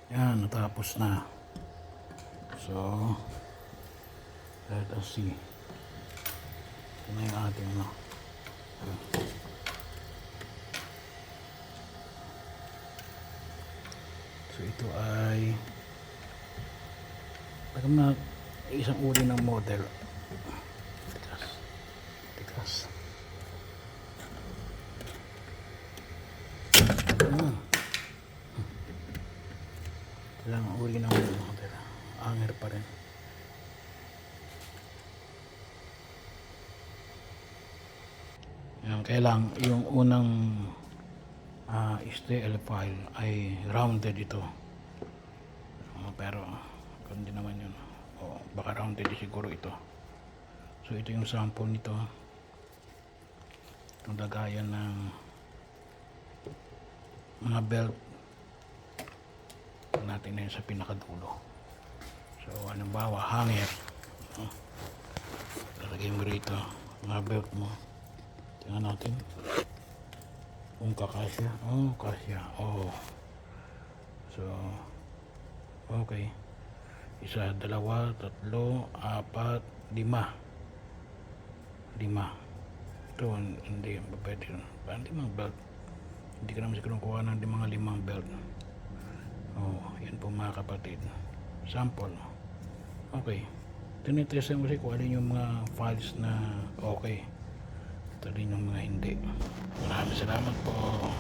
Yan, natapos na. So, let us see. Ito na yung ating ano. So, ito ay parang na isang uri ng model. Tikas. Tikas. Ilang uri ng model. Anger pa rin. Yan, kailang yung unang STL file ay rounded ito. Pero hindi naman yun. Baka rounded siguro ito. So ito yung sample nito. Itong lagayan ng mga belt natin na yun sa pinakadulo. So halimbawa hanger, lalagay mo rito mga belt mo. Tingnan natin kung kakasya. Kasya. So okay, 1, 2, 3, 4, 5. 5 ito hindi pwede yun. Parang 5 belt, hindi ka naman siguro kuha ng mga 5 belt. Yan po mga kapatid, sample. Okay, tinitest mo kasi kung alin yung mga files na okay, ito rin yung mga hindi. Maraming salamat po.